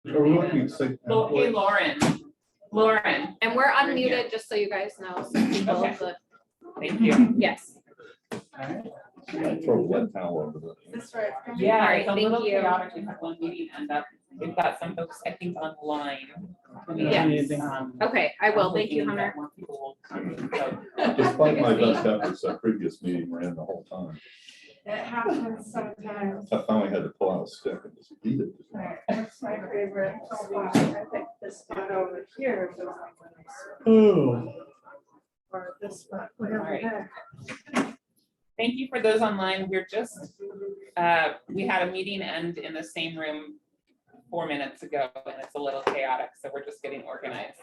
Are we looking at state? Hey, Lauren. And we're You're here. unmuted, just so you guys know. So people, Okay. but Thank you. yes. Throw a wet towel over the. Yeah, All right, it's a thank little you. chaotic. We've had one meeting end up, we've got some folks, I think, online. Yes. Okay, I will. I'm Thank you, hoping that Hunter. more people will come, so. Despite my best efforts, that previous meeting ran the whole time. It happens sometimes. I finally had to pull out a stick and just beat it. Right, that's my favorite spot. I think this spot over here is Oh. or this spot, whatever Alright. that. Thank you for those online. We're just, we had a meeting end in the same room 4 minutes ago, and it's a little chaotic, so we're just getting organized.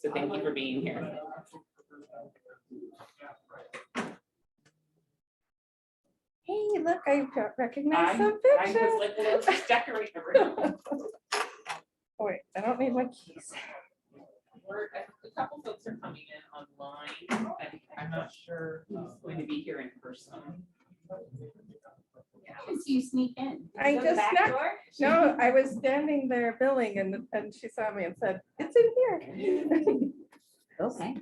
So thank you for being here. Hey, look, I recognize some I pictures. was like, let's just decorate the room. Oh, wait, I don't need my keys. A couple folks are coming in online, and I'm not sure who's going to be here in person. I see you sneak in. I Go to the just back snuck- door? No, I was standing there billing and she saw me and said, it's in here. Okay.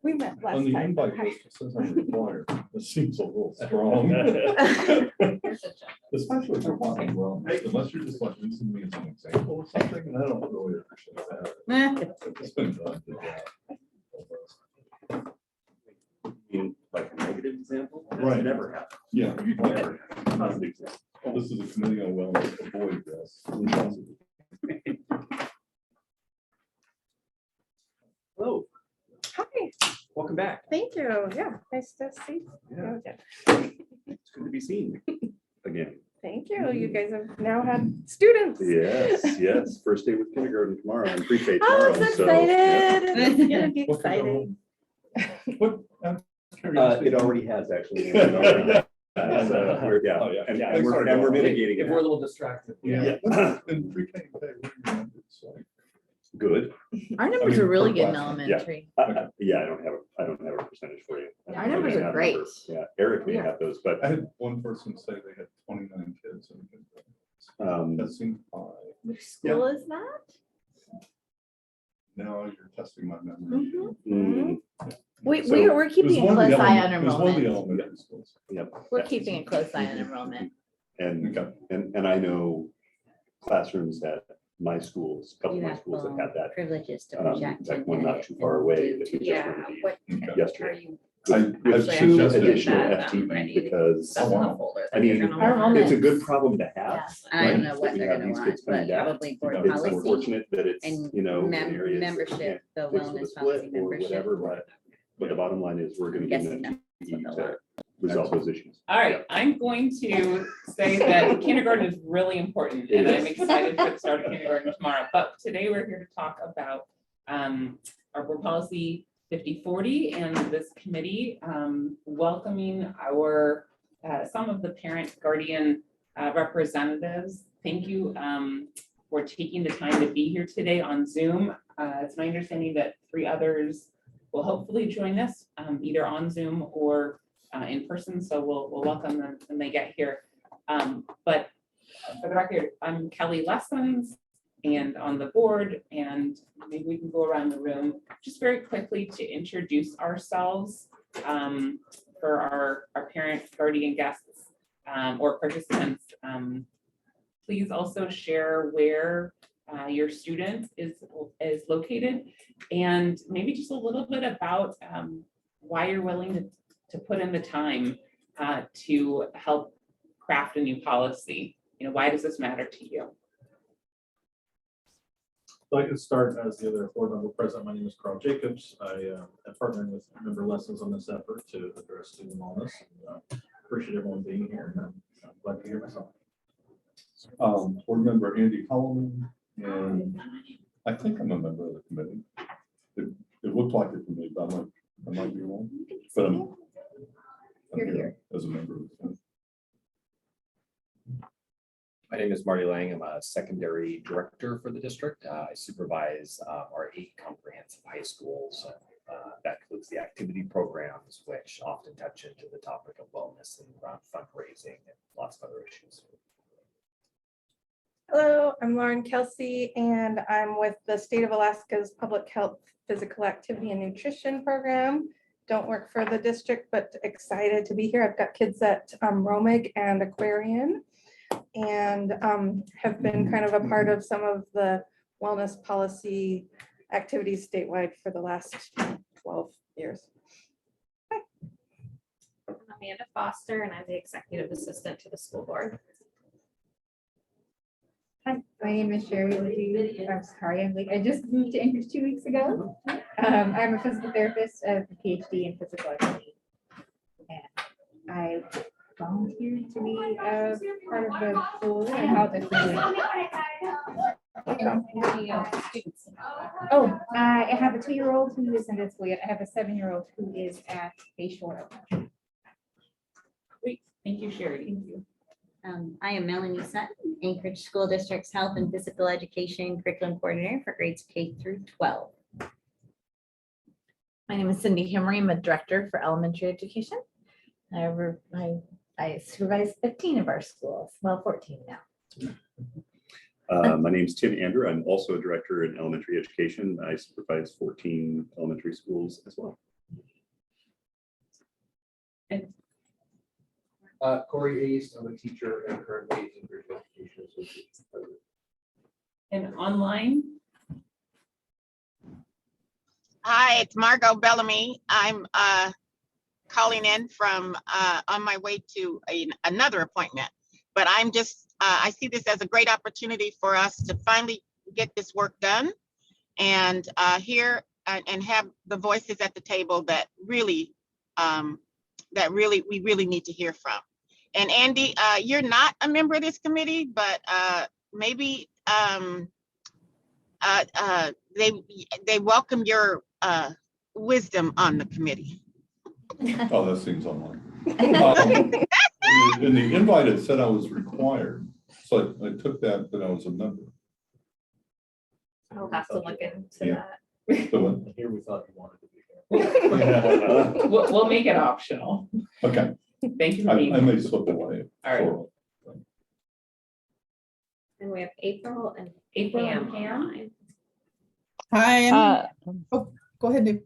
We met On last the time. invite list, it says I'm required. It seems a little strong. Here's a check. Especially for walking well, unless you're just like using me as an example or something, and I don't really appreciate that. It's been done to death. Like a negative example? That's Right. Never happened. Yeah. Never happened. Positive example. This is a committee on wellness, avoid this. Hello, Hi, welcome back. thank you. Yeah, nice to see Yeah, you again. it's good to be seen again. Thank you. You guys have now had students. Yes. First day with kindergarten tomorrow and pre-K Oh, tomorrow. I'm so excited. It's gonna be What could go exciting. What? It already has actually. It already has. Yeah, Oh, yeah. and Yeah, and sorry, we're go on. mitigating If we're a it. little distracted. Yeah. And pre-K, okay, what do you remember? It's like- Good. Our numbers mean, are really per good in classroom. elementary. Yeah, I don't have a percentage for you. Our numbers I may are have great. numbers. Yeah, Eric may Yeah. have those, but I had one person say they had 29 kids. That seemed high. Which school is that? Now you're testing my memory. mm, We're So, it we're was keeping a one of the close eye on element- it was one of the enrollment. elementary schools. yep. We're yeah. keeping a close eye on enrollment. And, Okay. and I know classrooms at my schools, a couple You of my have schools that had that, privileges to um, project. like and one not edit too far and away do that to- we just Yeah, reviewed what are yesterday. you? I've With Actually, two I'm just additional getting that FTE ready. because, That's Oh, in wow. the folder. I mean, You're gonna Our want. it's a good problem to have. Yes, I right? don't know what That you they're have gonna these want, kids coming but down. probably board It's policy unfortunate that it's, and you know, in areas that membership, can't the fix with a wellness split policy or membership. whatever, but the bottom line is we're gonna I'm give guessing them that's what FTE they'll to resolve those issues. All right, I'm going to say that kindergarten is really important, and I'm excited for the start of kindergarten tomorrow. But today we're here to talk about our board policy 5040 and this committee welcoming our some of the parent guardian representatives. Thank you for taking the time to be here today on Zoom. It's my understanding that 3 others will hopefully join us either on Zoom or in person, so we'll welcome them when they get here. But for the record, I'm Kelly Lessons and on the board, and maybe we can go around the room just very quickly to introduce ourselves for our parent guardian guests or participants. Please also share where your student is located, and maybe just a little bit about why you're willing to put in the time to help craft a new policy. You know, why does this matter to you? So I can start as the other board member present. My name is Carl Jacobs. I am partnering with Member Lessons on this effort to address student wellness. Appreciate everyone being here. And I'm glad to hear myself. Board member Andy Holloman, and I think I'm a member of the committee. It looked like it to me, but I might be wrong. But I'm You're here as a member of the committee. My name is Marty Lang. I'm a secondary director for the district. I supervise our 8 comprehensive high schools. That includes the activity programs, which often touch into the topic of wellness and around fundraising and lots of other issues. Hello, I'm Lauren Kelsey, and I'm with the State of Alaska's Public Health Physical Activity and Nutrition Program. Don't work for the district, but excited to be here. I've got kids at Romig and Aquarian, and have been kind of a part of some of the wellness policy activities statewide for the last 12 years. I'm Amanda Foster, and I'm the executive assistant to the school board. Hi, my name is Sherry Lee. I'm sorry, I just moved to Anchorage 2 weeks ago. I'm a physical therapist, a PhD in physical activity. And I volunteered to be a part of the school and how this is. Oh, I have a 2-year-old who isn't at school yet. I have a 7-year-old who is at Bayshore. Great, thank you, Sherry. Thank you. I am Melanie Sutton, Anchorage School District's Health and Physical Education Curriculum Coordinator for grades K through 12. My name is Cindy Hemry. I'm a director for elementary education. I supervise 15 of our schools, well, 14 now. My name is Tim Andrew. I'm also a director in elementary education. I supervise 14 elementary schools as well. Corey East, I'm a teacher and currently in education associate. And online, Hi, it's Margot Bellamy. I'm calling in from on my way to another appointment, but I'm just I see this as a great opportunity for us to finally get this work done and hear and have the voices at the table that really we really need to hear from. And Andy, you're not a member of this committee, but maybe they welcome your wisdom on the committee. Oh, that seems online. In the invite, it said I was required. So I took that I was a member. I'll have to look into Yeah. that. So, Here we thought you wanted to be here. we'll make it optional. okay, Thank you for I being. may slip away. All right. So, And we have April and April Pam and Pam. online. Hi, go ahead, Dave.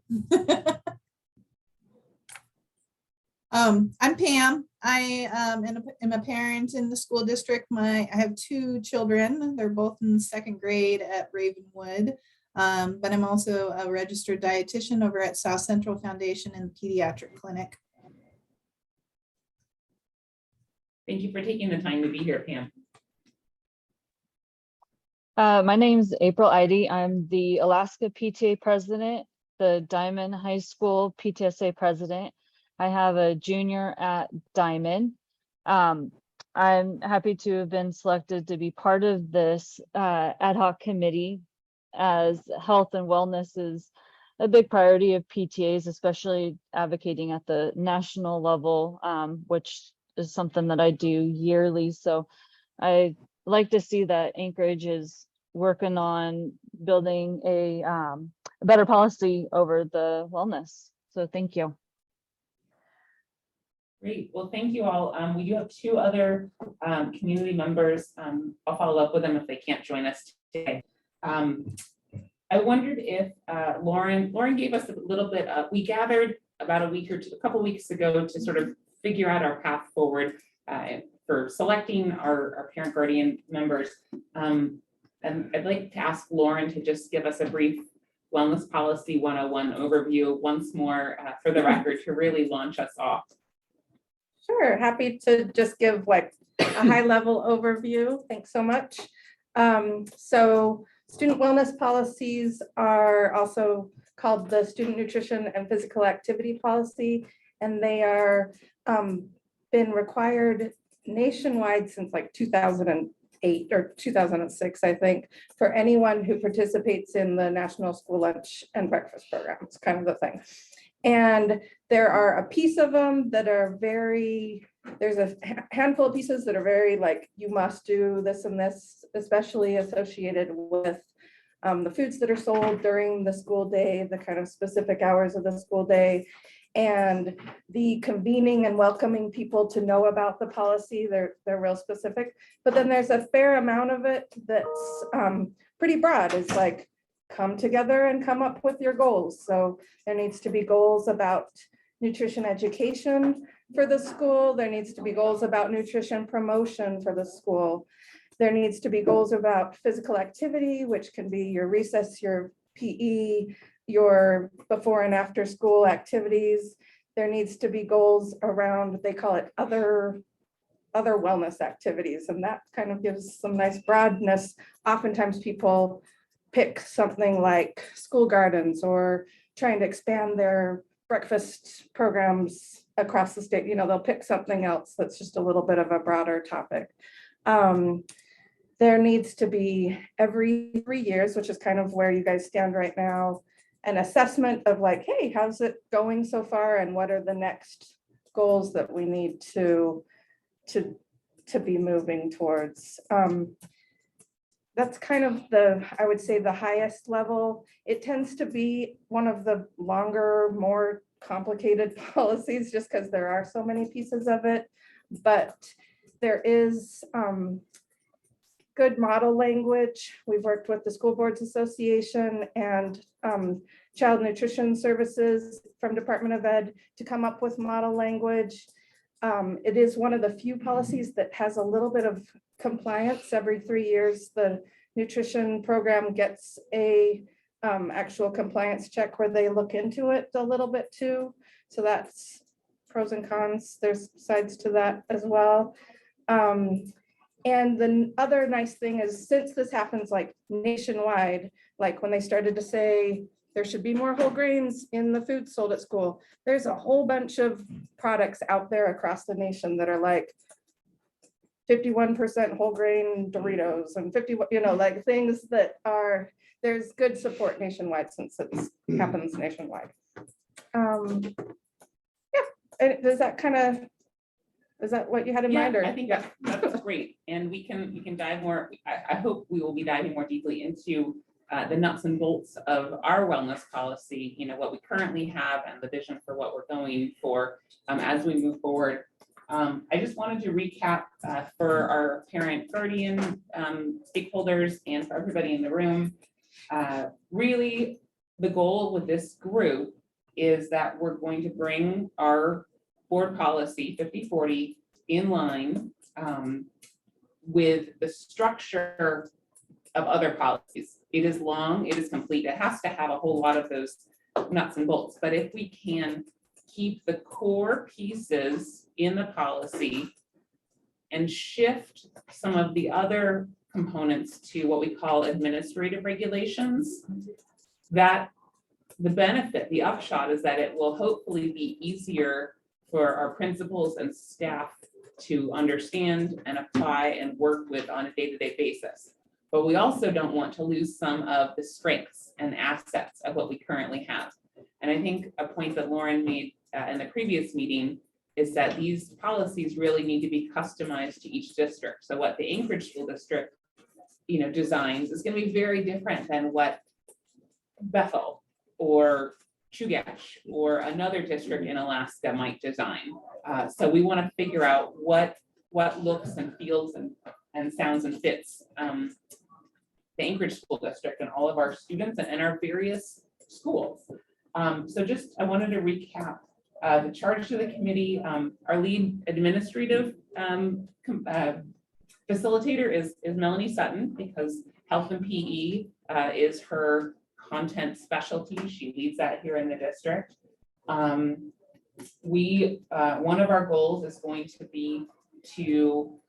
I'm Pam. I am a parent in the school district. I have 2 children. They're both in 2nd grade at Ravenwood. But I'm also a registered dietitian over at South Central Foundation in the pediatric clinic. Thank you for taking the time to be here, Pam. My name's April Eide. I'm the Alaska PTA president, the Diamond High School PTSA president. I have a junior at Diamond. I'm happy to have been selected to be part of this ad hoc committee, as health and wellness is a big priority of PTAs, especially advocating at the national level, which is something that I do yearly. So I like to see that Anchorage is working on building a better policy over the wellness. So thank you. Great. Well, thank you all. We do have 2 other community members. I'll follow up with them if they can't join us today. I wondered if Lauren gave us a little bit of, we gathered about a couple weeks ago to sort of figure out our path forward for selecting our parent guardian members. And I'd like to ask Lauren to just give us a brief Wellness Policy 101 overview once more for the record to really launch us off. Sure, happy to just give like a high level overview. Thanks so much. So student wellness policies are also called the Student Nutrition and Physical Activity Policy, and they are been required nationwide since like 2008 or 2006, I think, for anyone who participates in the National School Lunch and Breakfast Program. It's kind of the thing. And there are a piece of them that are there's a handful of pieces that are very like, you must do this and this, especially associated with the foods that are sold during the school day, the kind of specific hours of the school day. And the convening and welcoming people to know about the policy, they're real specific. But then there's a fair amount of it that's pretty broad. It's like, come together and come up with your goals. So there needs to be goals about nutrition education for the school. There needs to be goals about nutrition promotion for the school. There needs to be goals about physical activity, which can be your recess, your PE, your before and after school activities. There needs to be goals around, they call it other wellness activities, and that kind of gives some nice broadness. Oftentimes people pick something like school gardens or trying to expand their breakfast programs across the state. You know, they'll pick something else that's just a little bit of a broader topic. There needs to be every 3 years, which is kind of where you guys stand right now, an assessment of like, hey, how's it going so far? And what are the next goals that we need to be moving towards? That's kind of I would say the highest level. It tends to be one of the longer, more complicated policies just because there are so many pieces of it. But there is good model language. We've worked with the School Boards Association and Child Nutrition Services from Department of Ed to come up with model language. It is one of the few policies that has a little bit of compliance. Every 3 years, the nutrition program gets a actual compliance check where they look into it a little bit too. So that's pros and cons. There's sides to that as well. And the other nice thing is, since this happens like nationwide, like when they started to say there should be more whole grains in the food sold at school, there's a whole bunch of products out there across the nation that are like 51% whole grain Doritos and 50, you know, like things that are, there's good support nationwide since it happens nationwide. Yeah, and does that kind of, is that what you had in mind? Or I think that's great. And we can dive more. I hope we will be diving more deeply into the nuts and bolts of our wellness policy, you know, what we currently have and the vision for what we're going for as we move forward. I just wanted to recap for our parent guardian stakeholders and for everybody in the room. Really, the goal with this group is that we're going to bring our board policy 50/40 in line with the structure of other policies. It is long, it is complete, it has to have a whole lot of those nuts and bolts, but if we can keep the core pieces in the policy and shift some of the other components to what we call administrative regulations, that the benefit, the upshot is that it will hopefully be easier for our principals and staff to understand and apply and work with on a day-to-day basis. But we also don't want to lose some of the strengths and assets of what we currently have. And I think a point that Lauren made in the previous meeting is that these policies really need to be customized to each district. So what the Anchorage School District, you know, designs is going to be very different than what Bethel or Chugach or another district in Alaska might design. So we want to figure out what looks and feels and sounds and fits the Anchorage School District and all of our students and our various schools. So just, I wanted to recap the charge to the committee. Our lead administrative facilitator is Melanie Sutton, because health and PE is her content specialty. She leads that here in the district. One of our goals is going to be to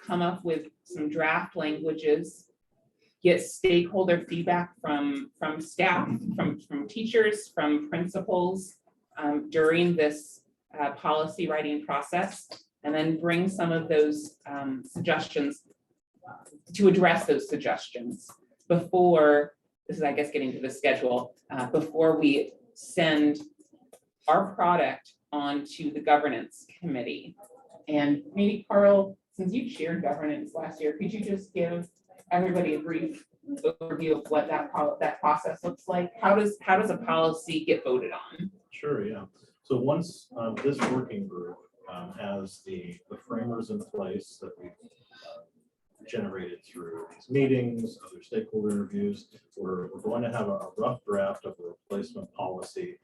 come up with some draft languages, get stakeholder feedback from staff, from teachers, from principals during this policy writing process, and then bring some of those suggestions to address those suggestions before, this is, I guess, getting to the schedule, before we send our product onto the governance committee. And maybe Carl, since you chaired governance last year, could you just give everybody a brief overview of what that process looks like? How does a policy get voted on? Sure, yeah. So once this working group has the framers in place that we've generated through these meetings, other stakeholder interviews, we're going to have a rough draft of a replacement policy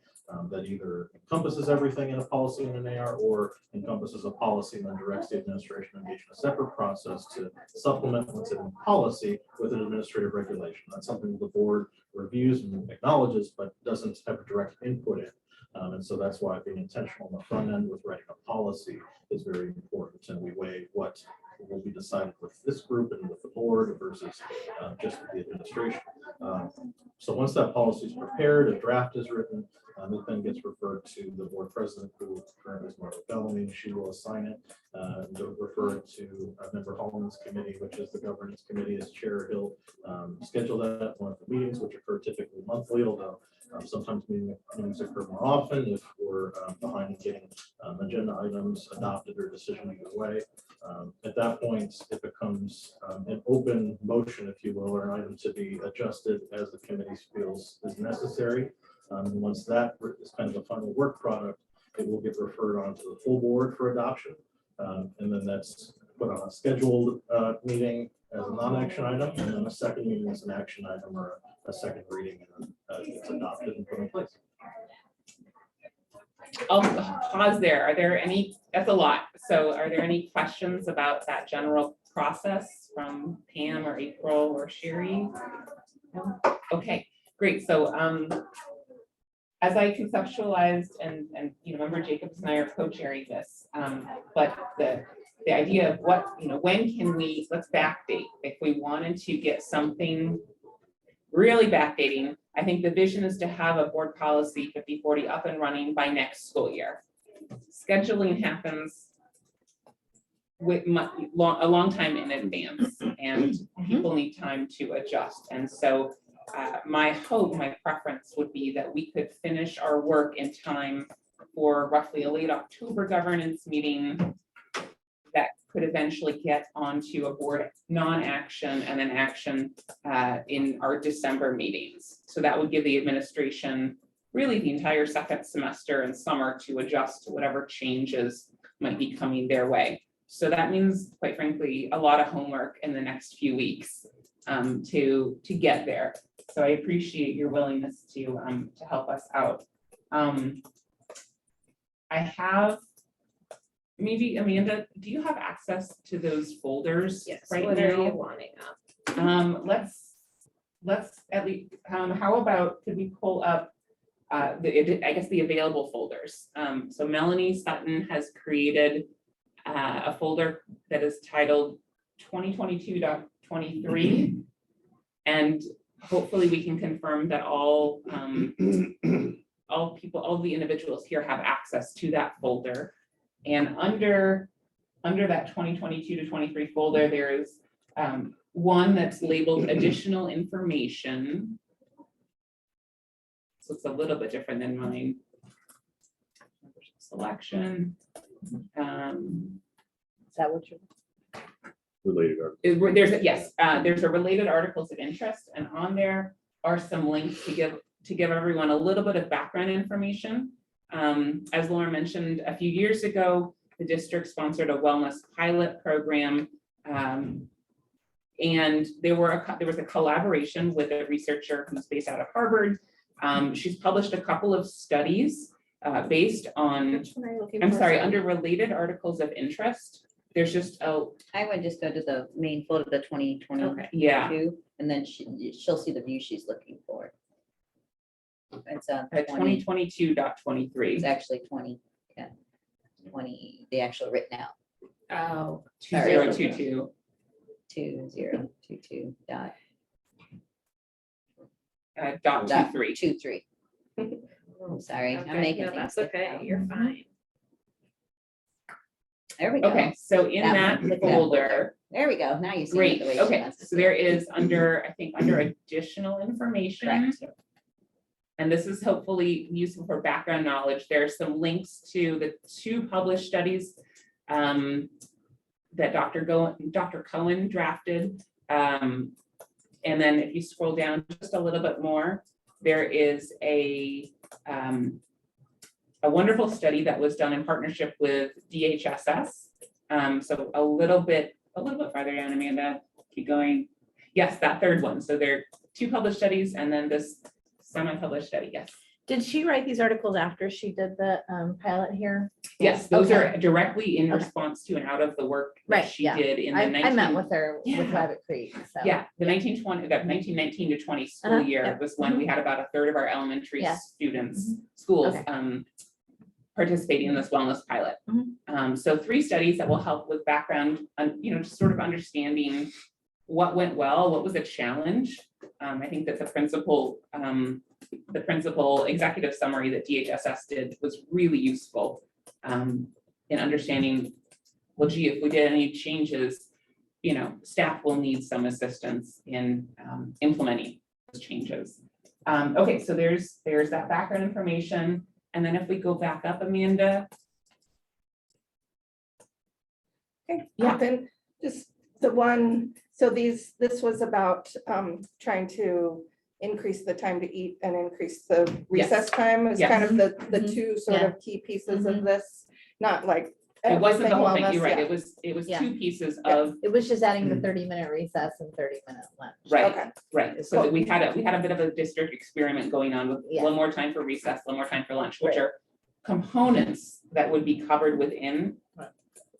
that either encompasses everything in a policy in an AR or encompasses a policy and then directs the administration to engage in a separate process to supplement what's in policy with an administrative regulation. That's something the board reviews and acknowledges, but doesn't have a direct input in. And so that's why being intentional on the front end with writing a policy is very important. And we weigh what will be decided with this group and with the board versus just with the administration. So once that policy is prepared, a draft is written, it then gets referred to the board president, who currently is Margo Bellamy. She will assign it and refer it to a member Hollins committee, which is the governance committee. As chair, he'll schedule that at one of the meetings, which occur typically monthly, although sometimes meetings occur more often if we're behind in getting agenda items adopted or decision either way. At that point, it becomes an open motion, if you will, or an item to be adjusted as the committee feels is necessary. And once that is kind of a final work product, it will get referred on to the full board for adoption. And then that's put on a scheduled meeting as a non-action item, and then a second meeting as an action item or a second reading, and it's adopted and put in place. I'll pause there. Are there any, that's a lot. So are there any questions about that general process from Pam or April or Sherry? No? Okay, great. So as I conceptualized and member Jacobs and I are co-chairing this, but the idea of what, when can we, let's backdate. If we wanted to get something really backdating, I think the vision is to have a board policy 50/40 up and running by next school year. Scheduling happens with a long time in advance, and people need time to adjust. And so my hope, my preference would be that we could finish our work in time for roughly a late October governance meeting that could eventually get onto a board non-action and then action in our December meetings. So that would give the administration really the entire second semester and summer to adjust to whatever changes might be coming their way. So that means, quite frankly, a lot of homework in the next few weeks to get there. So I appreciate your willingness to help us out. I have, maybe Amanda, do you have access to those folders? Yes, right what now? are you wanting up? Let's at least, how about, could we pull up I guess the available folders. So Melanie Sutton has created a folder that is titled 2022.23, and hopefully we can confirm that all the individuals here have access to that folder. And under that 2022 to 23 folder, there is one that's labeled additional information. So it's a little bit different than mine. Selection. Is that what you're? Related articles. There's a related articles of interest, and on there are some links to give everyone a little bit of background information. As Laura mentioned, a few years ago, the district sponsored a wellness pilot program, and there was a collaboration with a researcher who's based out of Harvard. She's published a couple of studies based on, under related articles of interest. There's just I would just go to the main folder, the 2022. Okay. Yeah. And then she'll see the view she's looking for. It's 2022.23. It's actually 20, yeah, 20, the actual written out. Oh, 2022. 2022 dot. Dot 23. 23. I'm sorry, Okay, I'm making no, things. that's okay. You're fine. There we go. Okay, so in that one, click folder. There we go. Now you see. Great. The way she Okay, wants to so see there it. is under additional information. Correct. And this is hopefully useful for background knowledge. There are some links to the 2 published studies that Dr. Cohen drafted. And then if you scroll down just a little bit more, there is a a wonderful study that was done in partnership with DHSS. So a little bit farther down, Amanda, keep going. Yes, that third one. So there are 2 published studies and then this semi-published study, yes. Did she write these articles after she did the pilot here? Yes, those Okay. are directly in Okay. response to and out of the work that Right, she yeah. did in the I 19. met with her Yeah. with Rabbit Creek, so. Yeah, the 1919 to 20 school year yeah. was when we had about a third of our elementary Yeah. students, schools, Okay. participating in this wellness pilot. So 3 studies that will help with background, just sort of understanding what went well, what was a challenge. I think that the principal executive summary that DHSS did was really useful in understanding, well, gee, if we did any changes, staff will need some assistance in implementing those changes. Okay, so there's that background information. And then if we go back up, Amanda. Okay, Yeah. then just the one, so this was about trying to increase the time to eat and increase the recess time is kind of the 2 sort of key pieces of this, not like. It wasn't the whole thing, wellness, you're right, yeah. it was Yeah. 2 pieces of, It was just adding the 30-minute recess and 30-minute lunch. right, Okay. right. So that we had a bit of a district experiment going on with Yeah. 1 more time for recess, 1 more time for lunch, which are components that would be covered within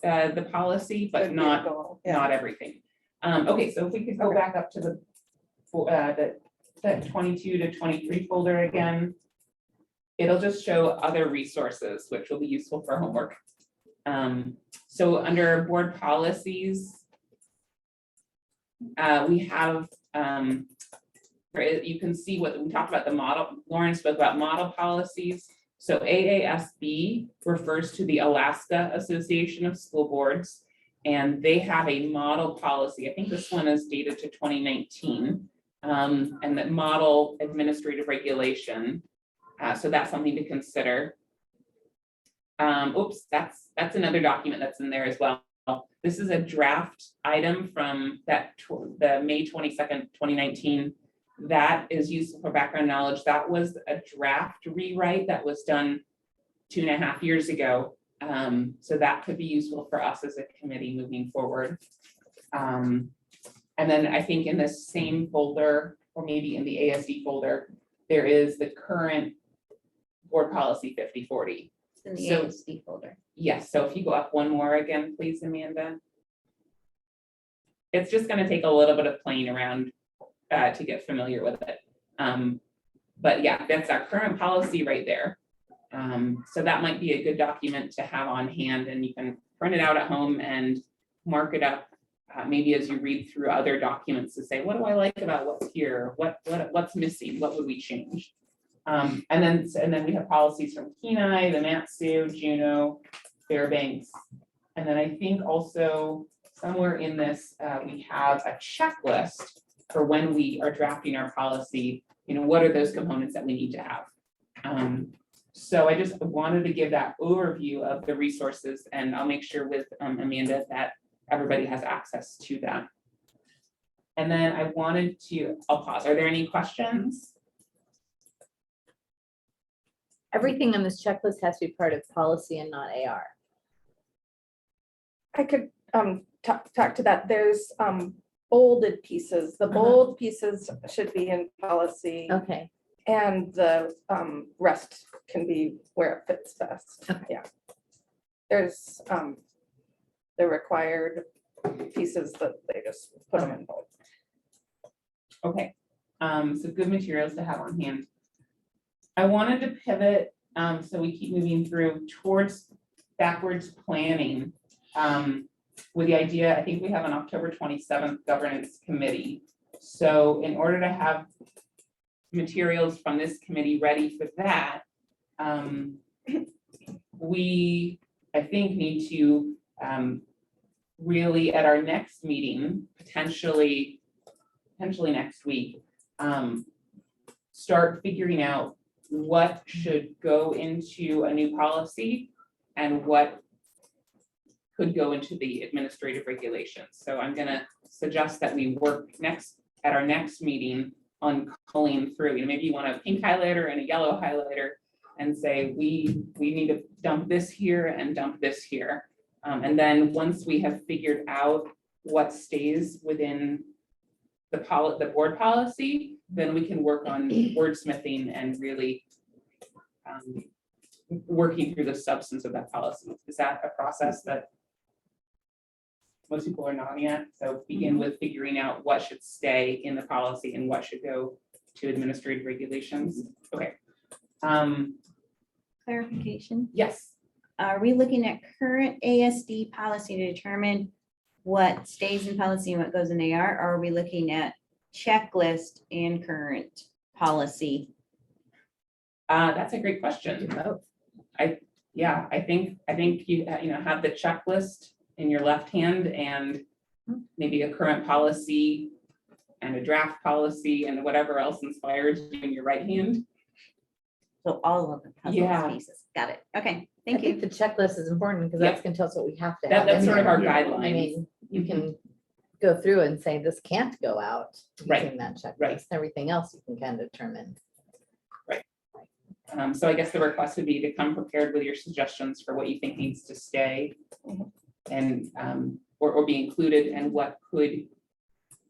the policy, but Could be the not goal, yeah. not everything. Okay, so if we could go Okay. back up to the 22 to 23 folder again, it'll just show other resources, which will be useful for homework. So under board policies, we have, you can see what we talked about the model, Lauren spoke about model policies. So AASB refers to the Alaska Association of School Boards, and they have a model policy. I think this one is dated to 2019, and that model administrative regulation. So that's something to consider. Oops, that's another document that's in there as well. This is a draft item from the May 22nd, 2019. That is useful for background knowledge. That was a draft rewrite that was done 2.5 years ago. So that could be useful for us as a committee moving forward. And then I think in this same folder, or maybe in the ASD folder, there is the current board policy 5040. It's in the So- ASD folder. Yes, so if you go up 1 more again, please, Amanda. It's just gonna take a little bit of playing around to get familiar with it. But yeah, that's our current policy right there. So that might be a good document to have on hand, and you can print it out at home and mark it up. Maybe as you read through other documents to say, what do I like about what's here? What's missing? What would we change? And then we have policies from Kenai, the Matsu, Juneau, Fairbanks. And then I think also somewhere in this, we have a checklist for when we are drafting our policy, what are those components that we need to have? So I just wanted to give that overview of the resources, and I'll make sure with Amanda that everybody has access to that. And then I'll pause. Are there any questions? Everything on this checklist has to be part of policy and not AR. I could talk to that. There's bolded pieces. The bold pieces should be in policy. Okay. And the rest can be where it fits best. Okay. Yeah. There's the required pieces that they just put them in bold. Okay, so good materials to have on hand. I wanted to pivot, so we keep moving through towards backwards planning. With the idea, I think we have an October 27th governance committee. So in order to have materials from this committee ready for that, we, I think, need to really at our next meeting, potentially next week, start figuring out what should go into a new policy and what could go into the administrative regulations. So I'm gonna suggest that we work at our next meeting on culling through, maybe you want a pink highlighter and a yellow highlighter, and say, we need to dump this here and dump this here. And then once we have figured out what stays within the board policy, then we can work on wordsmithing and really working through the substance of that policy. Is that a process that most people are nodding at? So begin with figuring out what should stay in the policy and what should go to administrative regulations. Okay. Clarification. Yes. Are we looking at current ASD policy to determine what stays in policy and what goes in AR? Or are we looking at checklist and current policy? That's a great question. I think you have the checklist in your left hand and maybe a current policy and a draft policy and whatever else inspires you in your right hand. So all of the puzzle pieces. Got it. Okay, thank you. The checklist is important because that's gonna tell us what we have to That- have. that's in sort of there. our I guidelines. mean, you can go through and say this can't go out using that checklist. Everything else you can kind of determine. So I guess the request would be to come prepared with your suggestions for what you think needs to stay and or be included and what could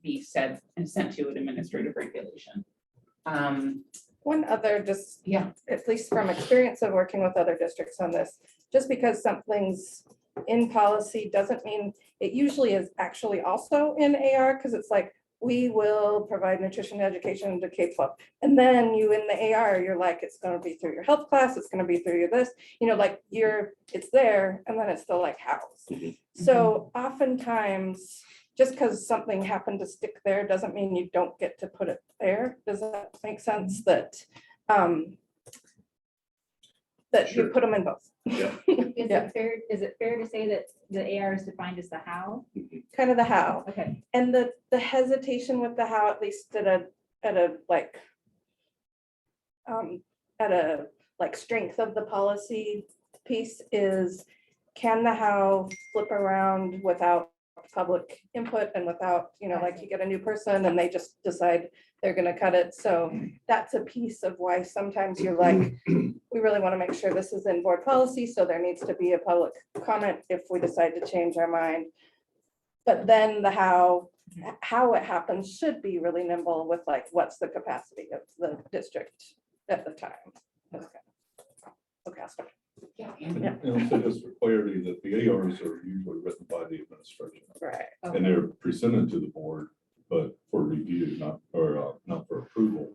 be said and sent to an administrative regulation. One other, at least from experience of working with other districts on this, just because something's in policy doesn't mean it usually is actually also in AR, because it's like, we will provide nutrition education to K-12. And then you in the AR, you're like, it's gonna be through your health class, it's gonna be through your this, like it's there, and then it's still like housed. So oftentimes, just because something happened to stick there doesn't mean you don't get to put it there. Does that make sense? That you put them in both. Is it fair to say that the AR is defined as the how? Kind of the how. Okay. And the hesitation with the how, at least at a strength of the policy piece is, can the how flip around without public input and without, like you get a new person and they just decide they're gonna cut it. So that's a piece of why sometimes you're like, we really want to make sure this is in board policy, so there needs to be a public comment if we decide to change our mind. But then the how it happens should be really nimble with like, what's the capacity of the district at the time. Okay, I'll start. And also just for clarity, that the ARs are usually written by the administration. Right. And they're presented to the board, but for review, not for approval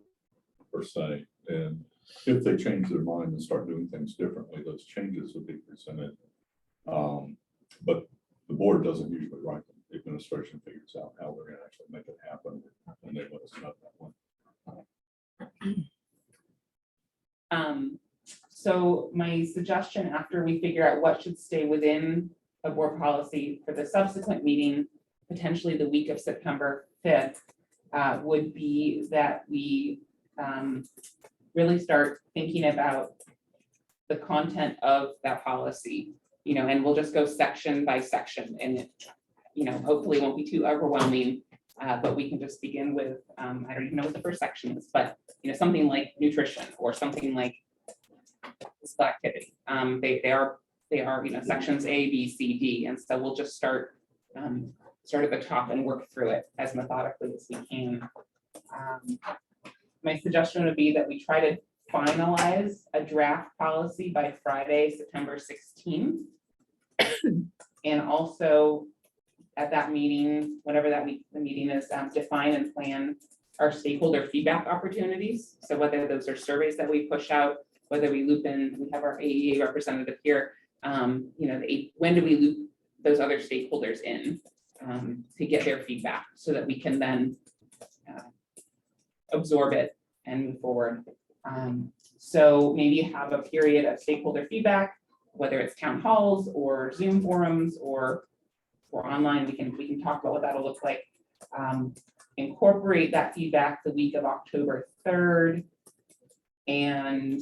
per se. And if they change their mind and start doing things differently, those changes will be presented. But the board doesn't usually write them. The administration figures out how we're gonna actually make it happen, and they let us know that one. So my suggestion, after we figure out what should stay within a board policy for the subsequent meeting, potentially the week of September 5th, would be that we really start thinking about the content of that policy, and we'll just go section by section, and it, hopefully won't be too overwhelming, but we can just begin with, I don't even know what the first section is, but something like nutrition or something like physical activity. They are sections A, B, C, D, and so we'll just start at the top and work through it as methodically as we can. My suggestion would be that we try to finalize a draft policy by Friday, September 16th. And also at that meeting, whatever the meeting is, define and plan our stakeholder feedback opportunities. So whether those are surveys that we push out, whether we loop in, we have our AEA representative here, when do we loop those other stakeholders in to get their feedback so that we can then absorb it and move forward. So maybe have a period of stakeholder feedback, whether it's town halls or Zoom forums or online, we can talk about what that'll look like. Incorporate that feedback the week of October 3rd and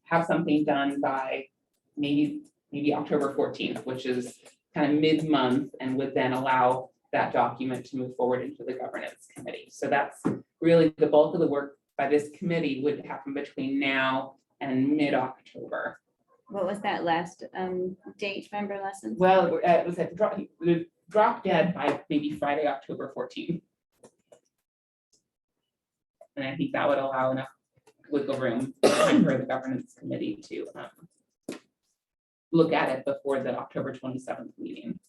have something done by maybe October 14th, which is kind of mid-month, and would then allow that document to move forward into the governance committee. So that's really the bulk of the work by this committee would happen between now and mid-October. What was that last date, remember lessons? Well, it was at drop dead by maybe Friday, October 14th. And I think that would allow enough wiggle room for the governance committee to look at it before the October 27th meeting,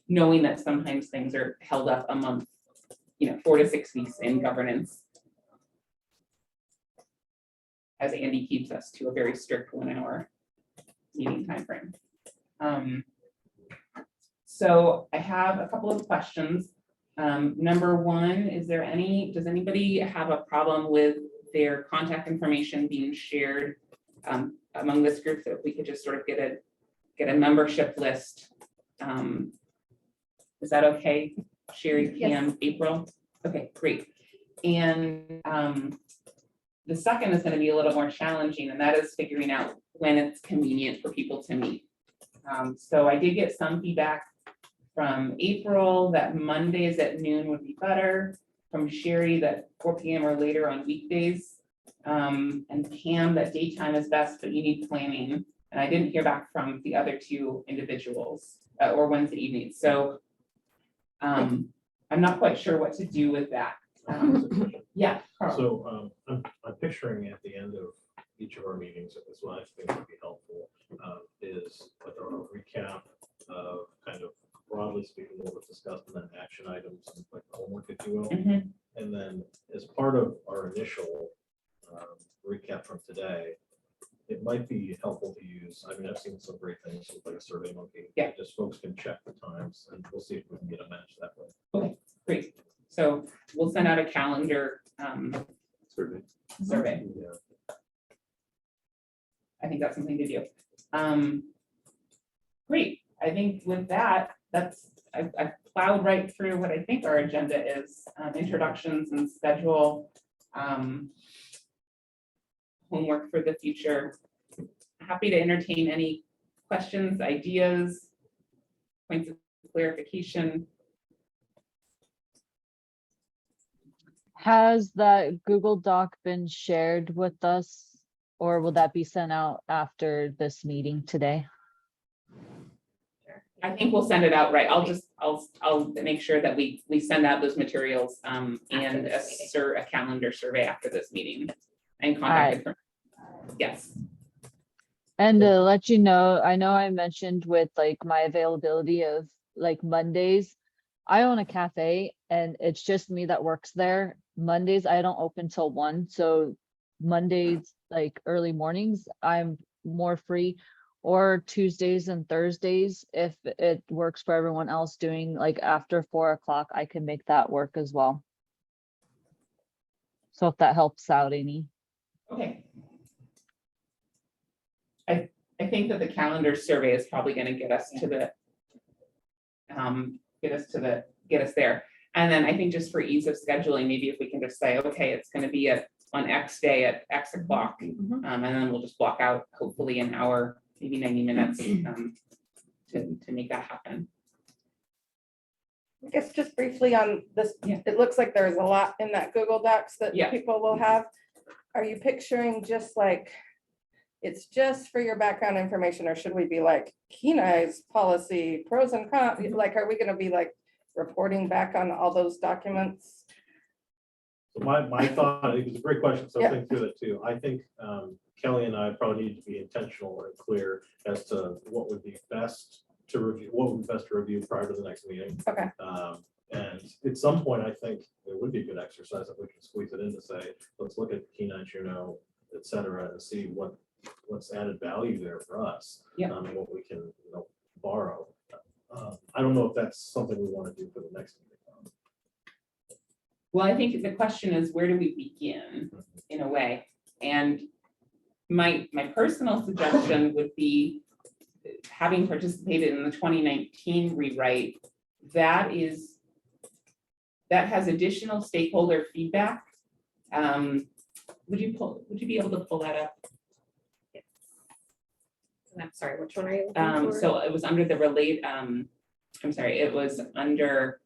knowing that sometimes things are held up a month, 4 to 6 weeks in governance, as Andy keeps us to a very strict 1 hour meeting timeframe. So I have a couple of questions. Number one, does anybody have a problem with their contact information being shared among this group, that we could just sort of get a membership list? Is that okay? Sherry, PM, April? Okay, great. And the second is going to be a little more challenging, and that is figuring out when it's convenient for people to meet. So I did get some feedback from April that Mondays at noon would be better, from Sherry that 4 p.m. or later on weekdays, and Pam that daytime is best, but you need planning. And I didn't hear back from the other 2 individuals or Wednesday evening. So I'm not quite sure what to do with that. Yeah. Carl. So I'm picturing at the end of each of our meetings, that's what I think would be helpful, is like a recap of kind of broadly speaking what was discussed, and then action items and like homework, if you will. Mhm. And then as part of our initial recap from today, it might be helpful to use, I mean, I've seen some great things with like a survey monkey. Yeah. Just folks can check the times, and we'll see if we can get a match that way. Okay, great. So we'll send out a calendar Survey. survey. Yeah. I think that's something to do. Great. I think with that, I've plowed right through what I think our agenda is, introductions and schedule, homework for the future. Happy to entertain any questions, ideas, points of clarification. Has that Google Doc been shared with us, or will that be sent out after this meeting today? I think we'll send it out, right? I'll make sure that we send out those materials and a calendar survey after this meeting and contact information. Yes. And to let you know, I know I mentioned with like my availability of like Mondays, I own a cafe and it's just me that works there. Mondays, I don't open till 1. So Mondays, like early mornings, I'm more free, or Tuesdays and Thursdays, if it works for everyone else, doing like after 4 o'clock, I can make that work as well. So if that helps out any. Okay. I think that the calendar survey is probably going to get us to the get us there. And then I think just for ease of scheduling, maybe if we can just say, okay, it's going to be on X day at X o'clock, and then we'll just block out hopefully an hour, maybe 90 minutes to make that happen. I guess just briefly on this, it looks like there's a lot in that Google Docs that people will have. Are you picturing just like, it's just for your background information, or should we be like Kenai's policy, pros and cons? Like, are we going to be like reporting back on all those documents? So my thought, I think it's a great question, so think through that too. I think Kelly and I probably need to be intentional and clear as to what would be best to review, prior to the next meeting. Okay. And at some point, I think it would be a good exercise if we can squeeze it in to say, let's look at Kenai, Juneau, et cetera, and see what's added value there for us. And what we can borrow. I don't know if that's something we want to do for the next meeting. Well, I think the question is, where do we begin in a way? And my personal suggestion would be, having participated in the 2019 rewrite, that has additional stakeholder feedback. Would you be able to pull that up? I'm sorry, which one are you looking for? So it was under the it was under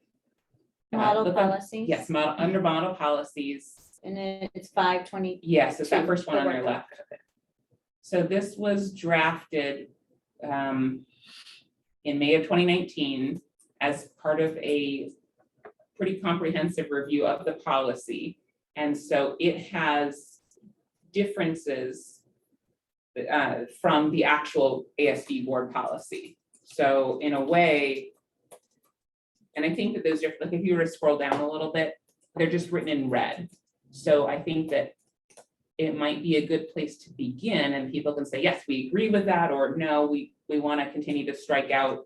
model policies. Yes, under model policies. And then it's 5/20. Yes, it's that first one The on your workbook. left. So this was drafted in May of 2019 as part of a pretty comprehensive review of the policy. And so it has differences from the actual ASD board policy. So in a way, and I think that those are, like, if you were to scroll down a little bit, they're just written in red. So I think that it might be a good place to begin, and people can say, yes, we agree with that, or no, we want to continue to strike out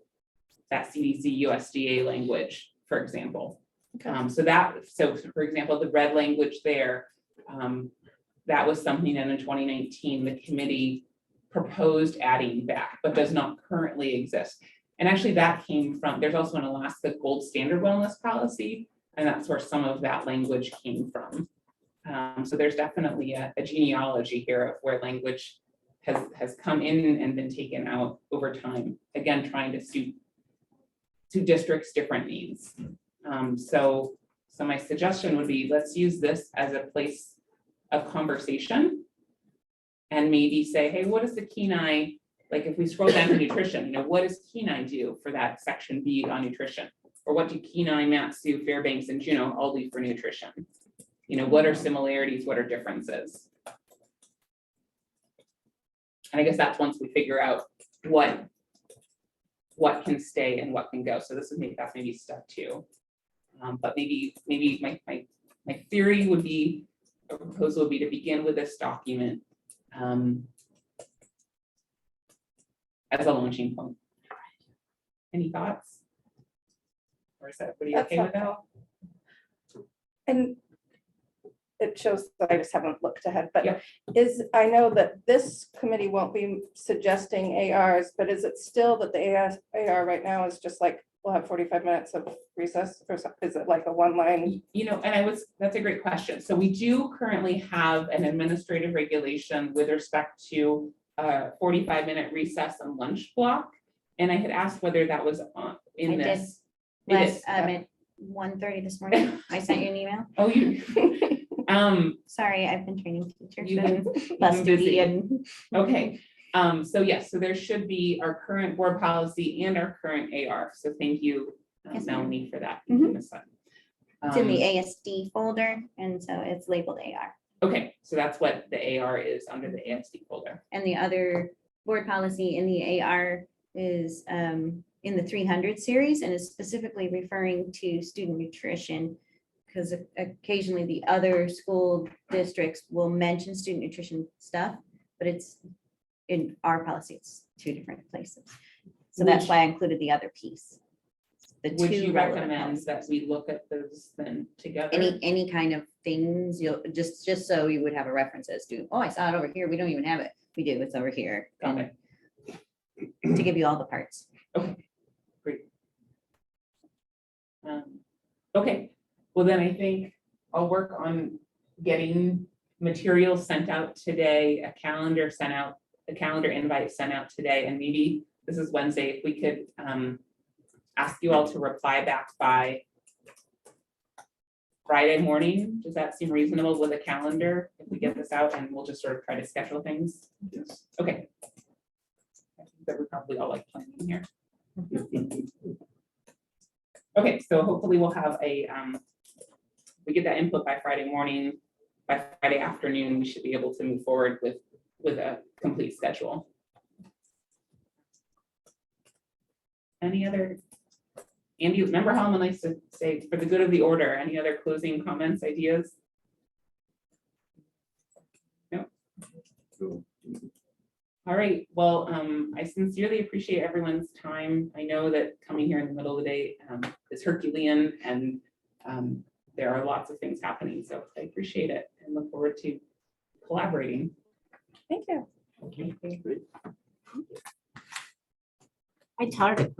that CDC USDA language, for example. So for example, the red language there, that was something that in 2019, the committee proposed adding back, but does not currently exist. And actually that came from, there's also an Alaska Gold Standard Wellness Policy, and that's where some of that language came from. So there's definitely a genealogy here of where language has come in and been taken out over time, again, trying to suit districts' different needs. So my suggestion would be, let's use this as a place of conversation and maybe say, hey, what does the Kenai, like if we scroll down to nutrition, what does Kenai do for that section B on nutrition? Or what do Kenai, Matsu, Fairbanks, and Juneau all do for nutrition? What are similarities, what are differences? And I guess that's once we figure out what can stay and what can go. So that's maybe step 2. But maybe my theory would be, a proposal would be to begin with this document as a launching point. Any thoughts? Or is everybody okay with that? And it shows that I just haven't looked ahead, but Yeah. I know that this committee won't be suggesting ARs, but is it still that the AR right now is just like, we'll have 45 minutes of recess, or is it like a one-line? That's a great question. So we do currently have an administrative regulation with respect to 45-minute recess and lunch block. And I had asked whether that was in I did. this. It is. At 1:30 this morning, I sent you an email. Oh, you. Sorry, I've been training teachers. You've been busy. Okay. So yes, so there should be our current board policy and our current AR. So thank you, Yes, ma'am. Melanie, for that. It's in the Um, ASD folder, and so it's labeled AR. Okay, so that's what the AR is under the ASD folder. And the other board policy in the AR is in the 300 series, and is specifically referring to student nutrition, because occasionally the other school districts will mention student nutrition stuff, but it's in our policy, it's 2 different places. So that's why I included the other piece. The Would 2 you relevant recommend policies. that we look at those then together? Any kind of things, you'll just so you would have a reference as to, oh, I saw it over here. We don't even have it. We do, it's over here. Got it. To give you all the parts. Okay, great. Okay, well then I think I'll work on getting materials sent out today, a calendar invite sent out today, and maybe this is Wednesday, if we could ask you all to reply back by Friday morning. Does that seem reasonable with a calendar if we get this out, and we'll just sort of try to schedule things? Yes. Okay. I think that we probably all like planning here. Okay, so hopefully we'll have we get that input by Friday morning. By Friday afternoon, we should be able to move forward with a complete schedule. Any other, Andy, remember how I'm nice to say, for the good of the order, any other closing comments, ideas? No? All right, well, I sincerely appreciate everyone's time. I know that coming here in the middle of the day is Herculean, and there are lots of things happening, so I appreciate it and look forward to collaborating. Thank you. Okay. I taught it